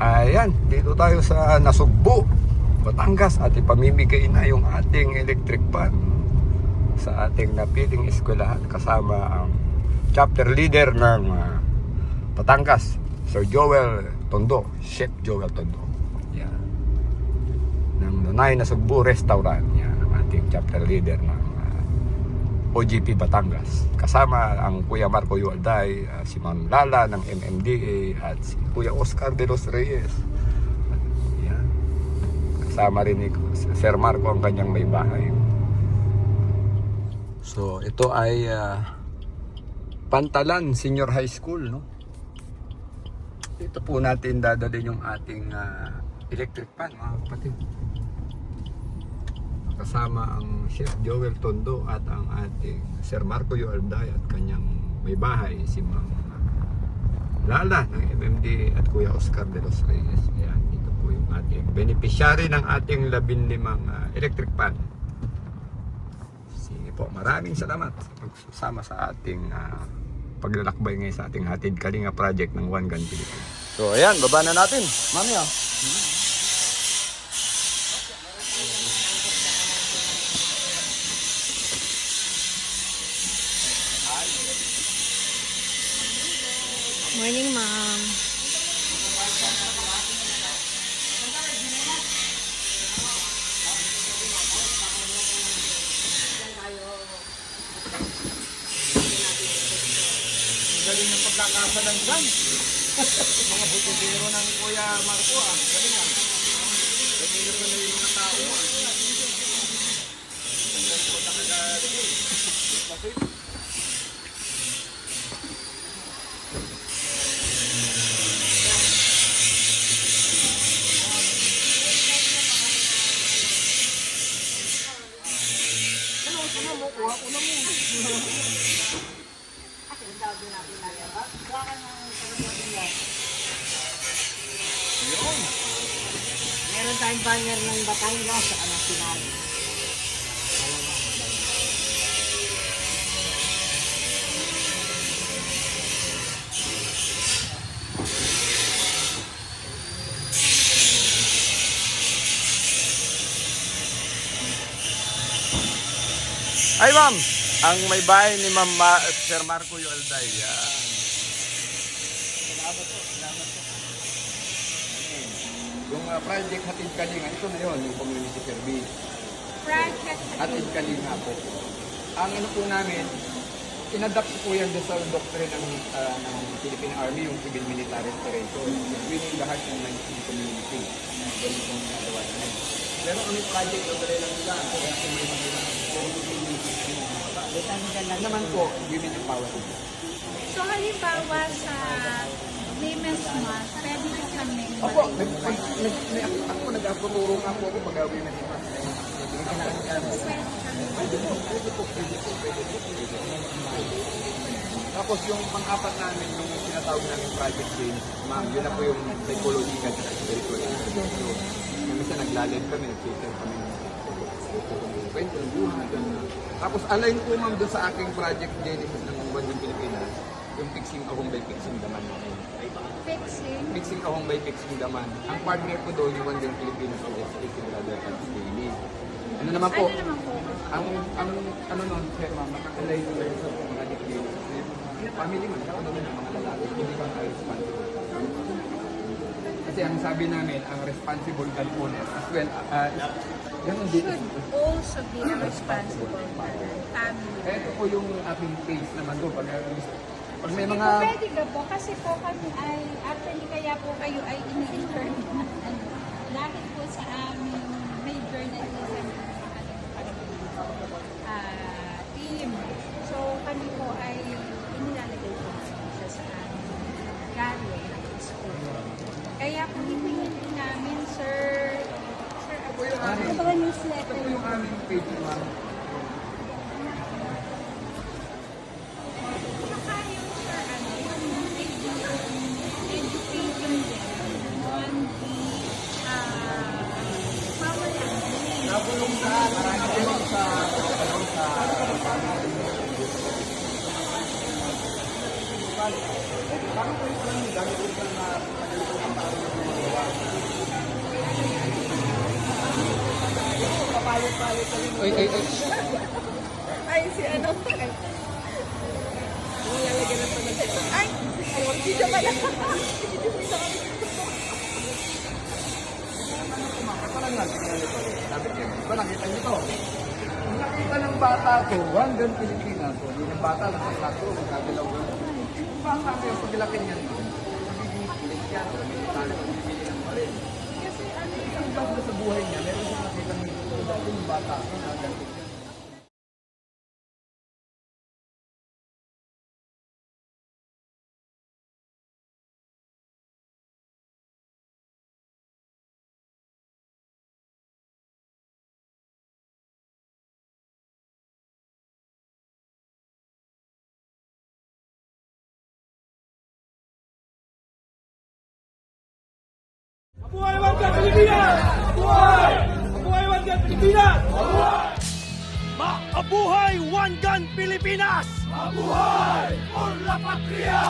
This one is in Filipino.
Ayan, dito tayo sa Nasugbu, Batangas at ipamimigay na yung ating electric fan sa ating napiling eskwelahan kasama ang chapter leader ng Batangas, Sir Joel Tondo, Chef Joel Tondo. Yan. Ng Nonay Nasugbu Restaurant, yan ang ating chapter leader ng OGP Batangas. Kasama ang Kuya Marco Yualday, si Ma'am Lala ng MMDA at si Kuya Oscar de los Reyes. Yan. Kasama rin ni Sir Marco ang kanyang may bahay. So ito ay Pantalan Senior High School, no? Ito po natin dadalhin yung ating electric fan, mga kapatid. Kasama ang Chef Joel Tondo at ang ating Sir Marco Yualday at kanyang may bahay, si Ma'am Lala ng MMD at Kuya Oscar de los Reyes. Ayan, ito po yung ating beneficiary ng ating 15 electric fan. Sige po, maraming salamat sa pagsama sa ating paglalakbay ngayon sa ating Hatid Kalinga project ng One Gun Philippines. So ayan, baba na natin. Mami Morning, Ma'am. Galing ng pagkakasalan dyan. Mga bututero ng Kuya Marco, galing ah. Galing na pala yung mga tao Galing po nakagaling. Bakit? Kuha ko na mo. Yun. Meron tayong banner ng Batangas sa national. Ay ma'am, ang may bahay ni Ma'am Sir Marco Yualday. Yan. Salamat po, salamat po. Yung project Hatid Kalinga, ito na yun, yung community service. Project Hatid Kalinga po. Ang ano po namin, inadapt po yan doon sa doctrine ng Philippine Army, yung civil military operation. Winning the heart ng community. Ganun po nagawa namin. Pero kami project, operate lang nila. Kaya kung may mga naman po, women empowerment. So, halimbawa sa Women's Month, pwede ko kami Opo, ako nag-apururo nga po ako pag women's month. Tapos yung pang-apat namin, yung sinatawag namin project game, ma'am, yun na po yung psychological at spiritual education. Yung isa naglalend kami, nag-share kami ng kwento ng buhay. Tapos align po ma'am doon sa aking project Genesis ng One Gun Pilipinas, yung fixing a home by fixing the man. Fixing a home by fixing the man. Ang partner ko doon yung One Gun Pilipinas o SPC Brother at Daily. Ano naman po? Ang noon, sir ma'am, nakakalain ko sa project Genesis. Family man, ano naman ang mga lalaki, hindi ba tayo responsible? Kasi ang sabi namin, ang responsible gun owner as well, ganun din. should also be responsible for their family. Ito po yung ating case naman doon. Pag may mga... Pwede ba po? Kasi po kami ay, actually kaya po kayo ay ini-intern dahil po sa aming may journalism team. So kami po ay inilalagay po siya sa aming gallery ng school. Kaya kung hindi namin, sir, Ito po yung aming... Ito po yung aming page naman. Nabulong sa Bakit po yung gamit ko na palit-palit kami. Ay. Ay, si ano? Lalagyan ng panag. Ay! Hindi siya pala. Parang sabi ko, ba nakita niyo to? Kung nakita ng bata to, hanggang Pilipinas, so, hindi ng bata, nasa plato, magkagalaw ko. Yung bata ko yung paglaki niyan, magiging kulit yan, magiging talo, magiging ng parin. Kasi ano isang bago sa buhay niya, meron siya nakita ng dati yung bata ko, hanggang Mabuhay Wangga Pilipinas! Mabuhay! Mabuhay Wangga Pilipinas! Mabuhay! Mabuhay One Gun Pilipinas! Mabuhay! Por la Patria!